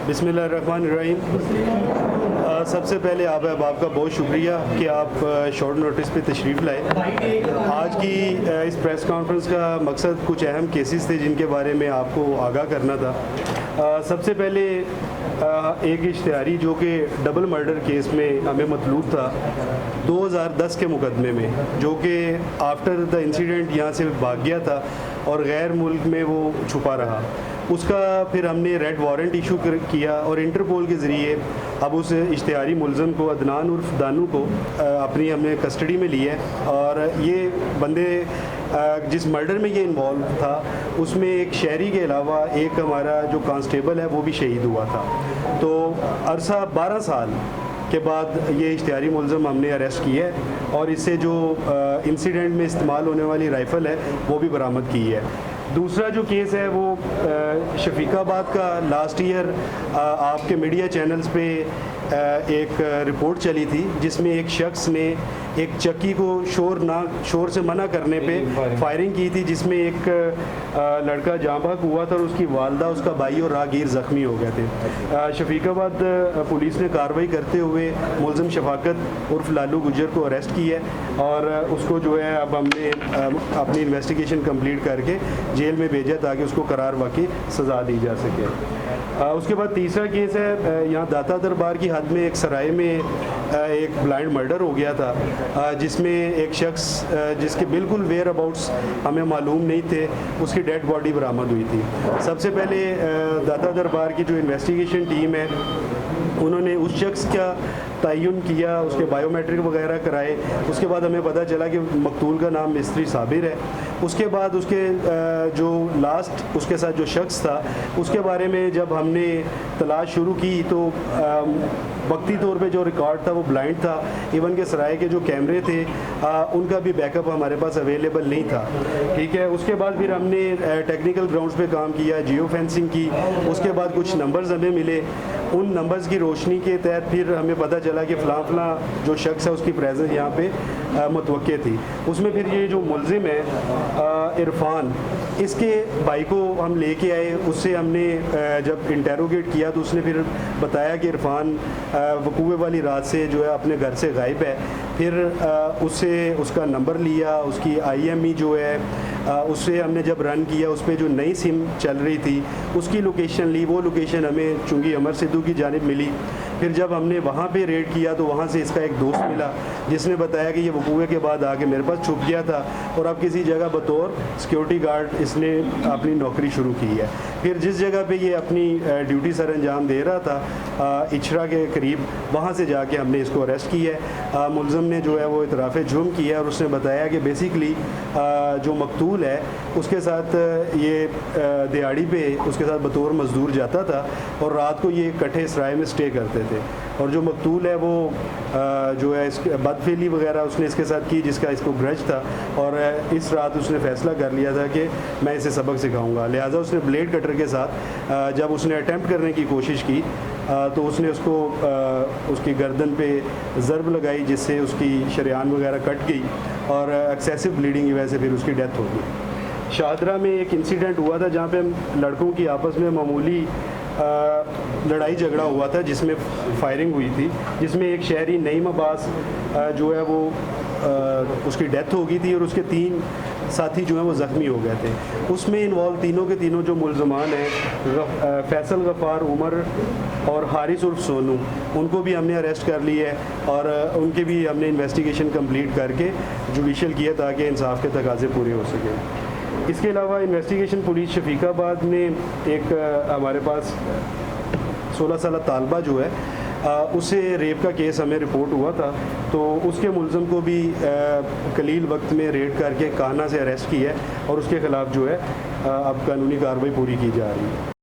बिस्मिल्लाहिर्रहमानिर्रहीम। सबसे पहले आप अहबाब का बहुत शुक्रिया कि आप शॉर्ट नोटिस पे तशरीफ़ लाए। आज की इस प्रेस कॉन्फ्रेंस का मकसद कुछ अहम केसेस थे जिनके बारे में आपको आगाह करना था। सबसे पहले एक इश्तिहारी जो कि डबल मर्डर केस में हमें मतलूब था 2010 के मुकदमे में, जो कि आफ्टर द इंसिडेंट यहाँ से भाग गया था और गैर मुल्क में वो छुपा रहा। उसका फिर हमने रेड वारंट इशू किया और इंटरपोल के ज़रिए अब उस इश्तिहारी मुलज़म को, अदनान उर्फ दानू को अपनी हमने कस्टडी में लिया है। और ये बंदे जिस मर्डर में ये इन्वॉल्व था उसमें एक शहरी के अलावा एक हमारा जो कांस्टेबल है वो भी शहीद हुआ था। तो अरसा 12 साल के बाद ये इश्तिहारी मुलज़म हमने अरेस्ट किया है और इससे जो इंसिडेंट में इस्तेमाल होने वाली राइफ़ल है वो भी बरामद की है। दूसरा जो केस है वो शफीकाबाद का लास्ट ईयर आपके मीडिया चैनल्स पे एक रिपोर्ट चली थी जिसमें एक शख्स ने एक चक्की को शोर से मना करने पे फायरिंग की थी, जिसमें एक लड़का जाँ बहक हुआ था और उसकी वालदा, उसका भाई और राहगीर ज़ख्मी हो गए थे। शफीकाबाद पुलिस ने कार्रवाई करते हुए मुलज़म शफाकत उर्फ लालू गुज्जर को अरेस्ट किया है और उसको जो है अब हमने अपनी इन्वेस्टिगेशन कंप्लीट करके जेल में भेजा ताकि उसको करार वाकई सज़ा दी जा सके। उसके बाद तीसरा केस है यहाँ दाता दरबार की हद में एक सराय में एक ब्लाइंड मर्डर हो गया था, जिसमें एक शख्स जिसके बिल्कुल वेयर अबाउट्स हमें मालूम नहीं थे, उसकी डेड बॉडी बरामद हुई थी। सबसे पहले दाता दरबार की जो इन्वेस्टिगेशन टीम है उन्होंने उस शख्स का तयन किया, उसके बायोमेट्रिक वगैरह कराए। उसके बाद हमें पता चला कि मकतूल का नाम मिस्त्री साबिर है। उसके बाद उसके जो लास्ट उसके साथ जो शख्स था उसके बारे में जब हमने तलाश शुरू की तो वक्ती तौर पे जो रिकॉर्ड था वो ब्लाइंड था। इवन के सराय के जो कैमरे थे उनका भी बैकअप हमारे पास अवेलेबल नहीं था। ठीक है, उसके बाद फिर हमने टेक्निकल ग्राउंड्स पे काम किया, जियो फेंसिंग की। उसके बाद कुछ नंबर्स हमें मिले, उन नंबर्स की रोशनी के तहत फिर हमें पता चला कि फ़लाँ जो शख्स है उसकी प्रेजेंस यहाँ पे मुतवक्के थी। उसमें फिर ये जो मुलज़िम है इरफान, इसके भाई को हम लेके आए। उससे हमने जब इंटेरोगेट किया तो उसने फिर बताया कि इरफान वकूए वाली रात से जो है अपने घर से गायब है। फिर उससे उसका नंबर लिया, उसकी IME जो है उससे हमने जब रन किया उस पर जो नई सिम चल रही थी उसकी लोकेशन ली। वो लोकेशन हमें चूँकि अमर सिद्धू की जानिब मिली। फिर जब हमने वहाँ पे रेड किया तो वहाँ से इसका एक दोस्त मिला जिसने बताया कि ये वकूए के बाद आके मेरे पास छुप गया था और अब किसी जगह बतौर सिक्योरिटी गार्ड इसने अपनी नौकरी शुरू की है। फिर जिस जगह पे ये अपनी ड्यूटी सर अंजाम दे रहा था इचरा के करीब, वहाँ से जाके हमने इसको अरेस्ट किया है। मुलज़म ने जो है वो इतराफ़ जुर्म किया और उसने बताया कि बेसिकली जो मकतूल है उसके साथ ये दिहाड़ी पे उसके साथ बतौर मज़दूर जाता था और रात को ये इकट्ठे सराय में स्टे करते थे। और जो मकतूल है वो जो है इसके बदफेली वगैरह उसने इसके साथ की जिसका इसको ग्रज था और इस रात उसने फ़ैसला कर लिया था कि मैं इसे सबक सिखाऊंगा। लिहाजा उसने ब्लेड कटर के साथ जब उसने अटैम्प्ट करने की कोशिश की तो उसने उसको उसकी गर्दन पे ज़रब लगाई जिससे उसकी शरेआन वगैरह कट गई और एक्सेसिव ब्लीडिंग की वजह से फिर उसकी डेथ हो गई। शाहदरा में एक इंसिडेंट हुआ था जहाँ पे लड़कों की आपस में मामूली लड़ाई झगड़ा हुआ था जिसमें फायरिंग हुई थी, जिसमें एक शहरी नईम अब्बास जो है वो उसकी डेथ हो गई थी और उसके 3 साथी जो हैं वो ज़ख्मी हो गए थे। उसमें इन्वॉल्व तीनों के तीनों जो मुलज़मान हैं फैसल गफ़ार, उमर और हारिस उर्फ सोनू, उनको भी हमने अरेस्ट कर लिया है और उनके भी हमने इन्वेस्टिगेशन कंप्लीट करके जुडिशल किया ताकि इंसाफ के तकाज़े पूरे हो सकें। इसके अलावा इन्वेस्टिगेशन पुलिस शफीकाबाद ने एक हमारे पास 16 साल तालबा जो है उससे रेप का केस हमें रिपोर्ट हुआ था, तो उसके मुलज़म को भी कलील वक्त में रेड करके कान्हा से अरेस्ट किया है और उसके ख़िलाफ़ जो है अब कानूनी कार्रवाई पूरी की जा रही है।